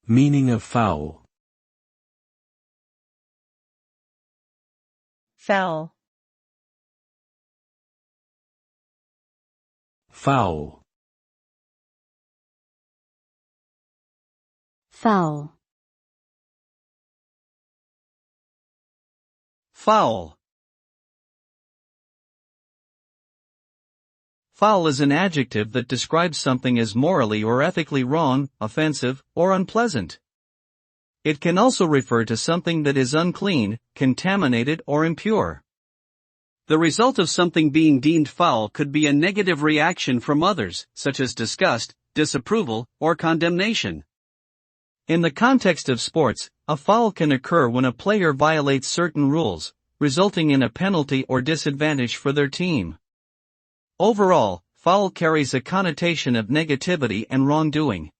Meaning of foul. Foul. Foul. Foul. Foul. Foul is an adjective that describes something as morally or ethically wrong, offensive, or unpleasant. It can also refer to something that is unclean, contaminated, or impure. The result of something being deemed foul could be a negative reaction from others, such as disgust, disapproval, or condemnation. In the context of sports, a foul can occur when a player violates certain rules, resulting in a penalty or disadvantage for their team. Overall, foul carries a connotation of negativity and wrongdoing.